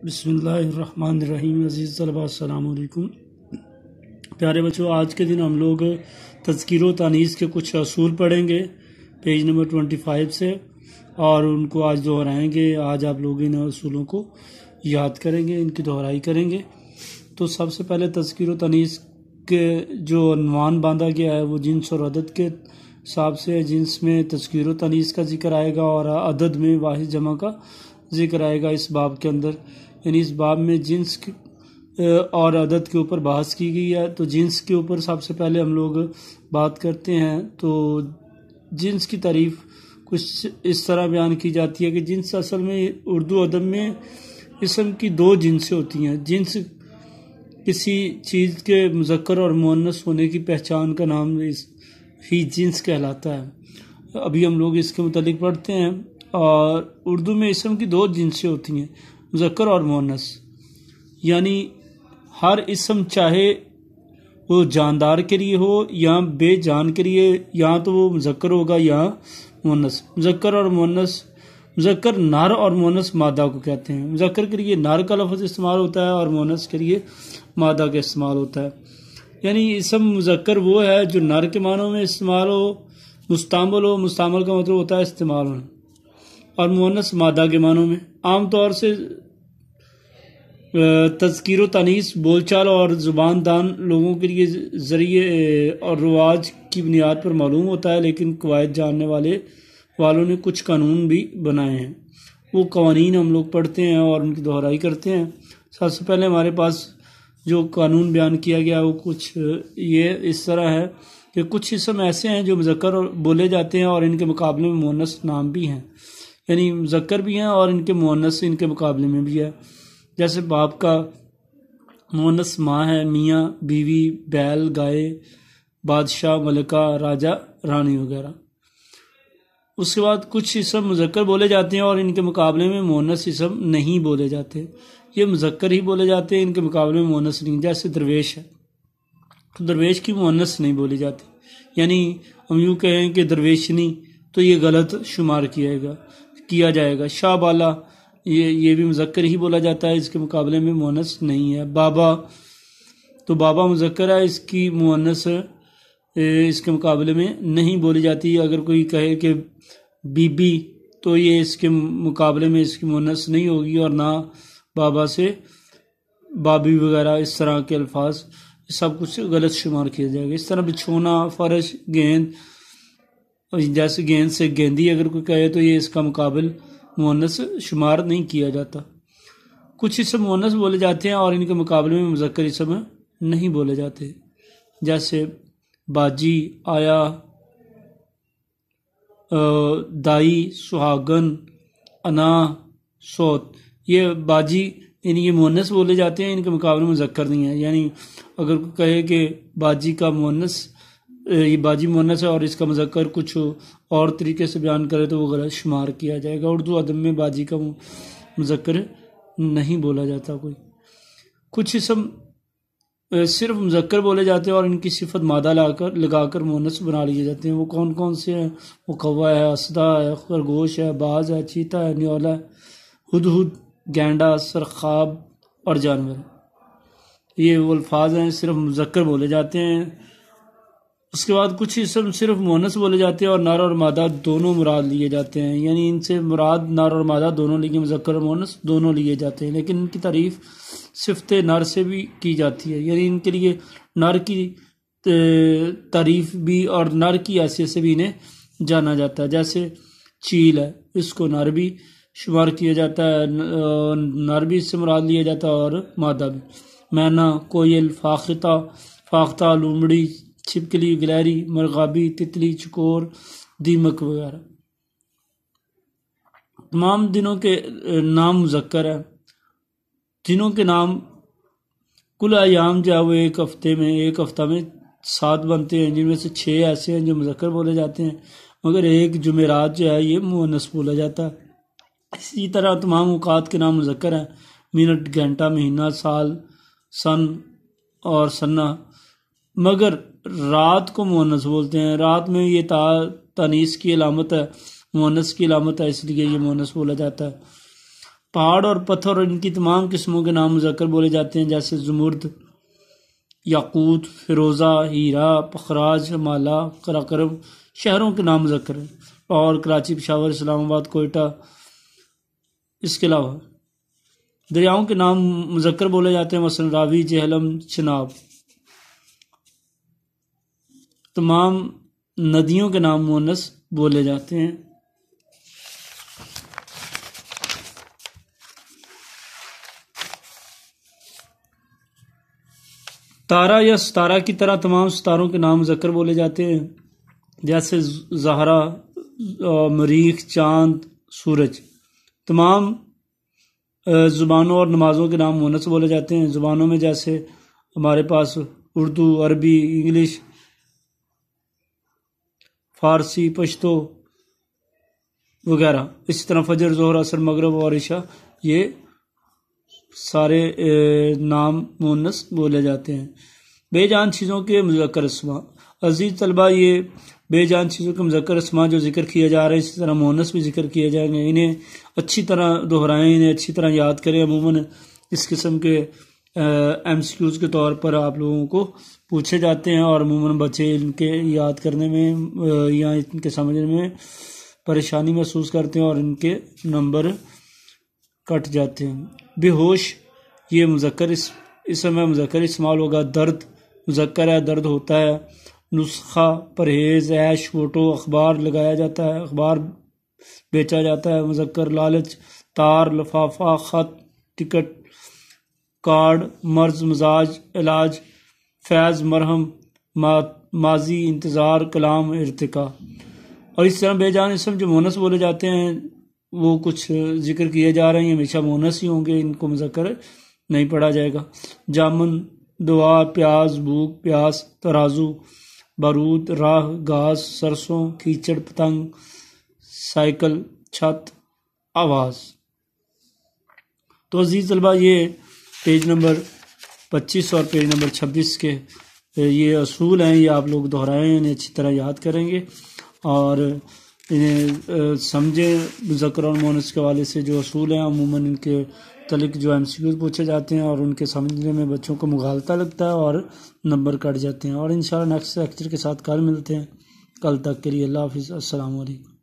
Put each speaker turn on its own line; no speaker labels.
بسم اللہ الرحمن الرحیم۔ عزیز طلباء السلام علیکم۔ پیارے بچوں، آج کے دن ہم لوگ تذکیر و تانیث کے کچھ اصول پڑھیں گے پیج نمبر 25 سے، اور ان کو آج دہرائیں گے۔ آج آپ لوگ ان اصولوں کو یاد کریں گے، ان کی دہرائی کریں گے۔ تو سب سے پہلے تذکیر و تانیث کے جو عنوان باندھا گیا ہے وہ جنس اور عدد کے حساب سے ہے۔ جنس میں تذکیر و تانیث کا ذکر آئے گا اور عدد میں واحد جمع کا ذکر آئے گا اس باب کے اندر۔ یعنی اس باب میں جنس اور عدد کے اوپر بحث کی گئی ہے۔ تو جنس کے اوپر سب سے پہلے ہم لوگ بات کرتے ہیں۔ تو جنس کی تعریف کچھ اس طرح بیان کی جاتی ہے کہ جنس اصل میں اردو ادب میں اسم کی دو جنسیں ہوتی ہیں۔ جنس کسی چیز کے مذکر اور مؤنث ہونے کی پہچان کا نام ہی جنس کہلاتا ہے۔ ابھی ہم لوگ اس کے متعلق پڑھتے ہیں۔ اور اردو میں اسم کی دو جنسیں ہوتی ہیں، مذکر اور مؤنث۔ یعنی ہر اسم چاہے وہ جاندار کے لیے ہو یا بے جان کے لیے، یا تو وہ مذکر ہوگا یا مؤنث۔ مذکر اور مؤنث، مذکر نر اور مؤنث مادہ کو کہتے ہیں۔ مذکر کے لیے نر کا لفظ استعمال ہوتا ہے اور مؤنث کے لیے مادہ کا استعمال ہوتا ہے۔ یعنی اسم مذکر وہ ہے جو نر کے معنوں میں استعمال ہو، مستعمل ہو۔ مستعمل کا مطلب ہوتا ہے استعمال ہونا، اور مؤنث مادہ کے معنوں میں۔ عام طور سے تذکیر و تانیث بول چال اور زبان دان لوگوں کے لیے ذریعے اور رواج کی بنیاد پر معلوم ہوتا ہے، لیکن قواعد جاننے والوں نے کچھ قانون بھی بنائے ہیں۔ وہ قوانین ہم لوگ پڑھتے ہیں اور ان کی دہرائی کرتے ہیں۔ سب سے پہلے ہمارے پاس جو قانون بیان کیا گیا وہ کچھ یہ اس طرح ہے کہ کچھ اسم ایسے ہیں جو مذکر بولے جاتے ہیں اور ان کے مقابلے میں مؤنث نام بھی ہیں۔ یعنی مذکر بھی ہیں اور ان کے مؤنث ان کے مقابلے میں بھی ہے۔ جیسے باپ کا مؤنث ماں ہے، میاں بیوی، بیل گائے، بادشاہ ملکہ، راجہ رانی وغیرہ۔ اس کے بعد کچھ اسم مذکر بولے جاتے ہیں اور ان کے مقابلے میں مؤنث اسم نہیں بولے جاتے۔ یہ مذکر ہی بولے جاتے ہیں، ان کے مقابلے میں مؤنث نہیں۔ جیسے درویش ہے، تو درویش کی مؤنث نہیں بولی جاتی۔ یعنی ہم یوں کہیں کہ درویشنی، تو یہ غلط شمار کیا جائے گا۔ شاہ بالا، یہ بھی مذکر ہی بولا جاتا ہے، اس کے مقابلے میں مؤنث نہیں ہے۔ بابا، تو بابا مذکر ہے، اس کی مؤنث اس کے مقابلے میں نہیں بولی جاتی۔ اگر کوئی کہے کہ بی بی، تو یہ اس کے مقابلے میں اس کی مؤنث نہیں ہوگی، اور نہ بابا سے بابی وغیرہ اس طرح کے الفاظ سب کچھ غلط شمار کیا جائے گا۔ اس طرح بچھونا، فرش، گیند، جیسے گیند سے گیندی اگر کوئی کہے تو یہ اس کا مقابل مؤنث شمار نہیں کیا جاتا۔ کچھ اسم مؤنث بولے جاتے ہیں اور ان کے مقابلے میں مذکر اسم نہیں بولے جاتے۔ جیسے باجی، آیا، دائی، سہاگن، انا، سوت۔ یہ باجی یعنی یہ مؤنث بولے جاتے ہیں، ان کے مقابلے میں مذکر نہیں ہے۔ یعنی اگر کوئی کہے کہ باجی کا مؤنث، یہ باجی مؤنث ہے اور اس کا مذکر کچھ اور طریقے سے بیان کرے تو وہ غلط شمار کیا جائے گا۔ اردو ادب میں باجی کا مذکر نہیں بولا جاتا کوئی۔ کچھ اسم صرف مذکر بولے جاتے ہیں اور ان کی صفت مادہ لگا کر مؤنث بنا لیے جاتے ہیں۔ وہ کون کون سے ہیں؟ وہ کوا ہے، اسدا ہے، خرگوش ہے، باز ہے، چیتا ہے، نیولا ہے، ہدہد، گینڈا، سرخاب اور جانور۔ یہ وہ الفاظ ہیں صرف مذکر بولے جاتے ہیں۔ اس کے بعد کچھ اسم صرف مؤنث بولے جاتے ہیں اور نر اور مادہ دونوں مراد لیے جاتے ہیں۔ یعنی ان سے مراد نر اور مادہ دونوں لیے، مذکر اور مؤنث دونوں لیے جاتے ہیں، لیکن ان کی تعریف صفت نر سے بھی کی جاتی ہے۔ یعنی ان کے لیے نر کی تعریف بھی اور نر کی حیثیت سے بھی انہیں جانا جاتا ہے۔ جیسے چیل ہے، اس کو نر بھی شمار کیا جاتا ہے، نر بھی اس سے مراد لیا جاتا ہے اور مادہ بھی۔ مینا، کوئل، فاختہ، لومڑی، چھپکلی، گلہری، مرغابی، تتلی، چکور، دیمک وغیرہ۔ تمام دنوں کے نام مذکر ہیں۔ دنوں کے نام کل ایام جو ہے وہ ایک ہفتہ میں 7 بنتے ہیں، جن میں سے 6 ایسے ہیں جو مذکر بولے جاتے ہیں، مگر ایک جمعرات جو ہے یہ مؤنث بولا جاتا ہے۔ اسی طرح تمام اوقات کے نام مذکر ہیں، منٹ، گھنٹہ، مہینہ، سال، سن اور سنہ، مگر رات کو مؤنث بولتے ہیں۔ رات میں یہ تانیث کی علامت ہے، مؤنث کی علامت ہے، اس لیے یہ مؤنث بولا جاتا ہے۔ پہاڑ اور پتھر اور ان کی تمام قسموں کے نام مذکر بولے جاتے ہیں، جیسے زمرد، یاقوت، فیروزہ، ہیرا، پخراج، مالا، قراقرم۔ شہروں کے نام مذکر ہیں، لاہور، کراچی، پشاور، اسلام آباد، کوئٹہ۔ اس کے علاوہ دریاؤں کے نام مذکر بولے جاتے ہیں، مثلا راوی، جہلم، چناب۔ تمام ندیوں کے نام مؤنث بولے جاتے ہیں۔ تارا یا ستارہ کی طرح تمام ستاروں کے نام مذکر بولے جاتے ہیں، جیسے زہرہ، مریخ، چاند، سورج۔ تمام زبانوں اور نمازوں کے نام مؤنث بولے جاتے ہیں۔ زبانوں میں جیسے ہمارے پاس اردو، عربی، انگلش، فارسی، پشتو وغیرہ۔ اسی طرح فجر، ظہر، عصر، مغرب اور عشاء، یہ سارے نام مؤنث بولے جاتے ہیں۔ بے جان چیزوں کے مذکر اسماء۔ عزیز طلبہ، یہ بے جان چیزوں کے مذکر اسماء جو ذکر کیے جا رہے ہیں، اسی طرح مؤنث بھی ذکر کیے جائیں گے۔ انہیں اچھی طرح دہرائیں، انہیں اچھی طرح یاد کریں۔ عموماً اس قسم کے ایم سی کیوز کے طور پر آپ لوگوں کو پوچھے جاتے ہیں، اور عموماً بچے ان کے یاد کرنے میں یا ان کے سمجھنے میں پریشانی محسوس کرتے ہیں اور ان کے نمبر کٹ جاتے ہیں۔ بے ہوش، یہ مذکر اسم ہے، مذکر استعمال ہوگا۔ درد مذکر ہے، درد ہوتا ہے۔ نسخہ، پرہیز، عیش، فوٹو، اخبار لگایا جاتا ہے، اخبار بیچا جاتا ہے، مذکر۔ لالچ، تار، لفافہ، خط، ٹکٹ، کارڈ، مرض، مزاج، علاج، فیض، مرہم، ماضی، انتظار، کلام، ارتقاء۔ اور اس طرح بے جان اسم جو مؤنث بولے جاتے ہیں وہ کچھ ذکر کیے جا رہے ہیں، ہمیشہ مؤنث ہی ہوں گے، ان کو مذکر نہیں پڑھا جائے گا۔ جامن، دعا، پیاز، بھوک، پیاس، ترازو، بارود، راہ، گھاس، سرسوں، کیچڑ، پتنگ، سائیکل، چھت، آواز۔ تو عزیز طلبہ، یہ پیج نمبر 25 اور پیج نمبر 26 کے یہ اصول ہیں، یہ آپ لوگ دہرائیں، انہیں اچھی طرح یاد کریں گے اور انہیں سمجھیں۔ مذکر اور مؤنث کے حوالے سے جو اصول ہیں، عموماً ان کے متعلق جو ایم سی کیوز پوچھے جاتے ہیں اور ان کے سمجھنے میں بچوں کو مغالطہ لگتا ہے اور نمبر کٹ جاتے ہیں۔ اور انشاءاللہ نیکسٹ لیکچر کے ساتھ کل ملتے ہیں۔ کل تک کے لیے اللہ حافظ، السلام علیکم۔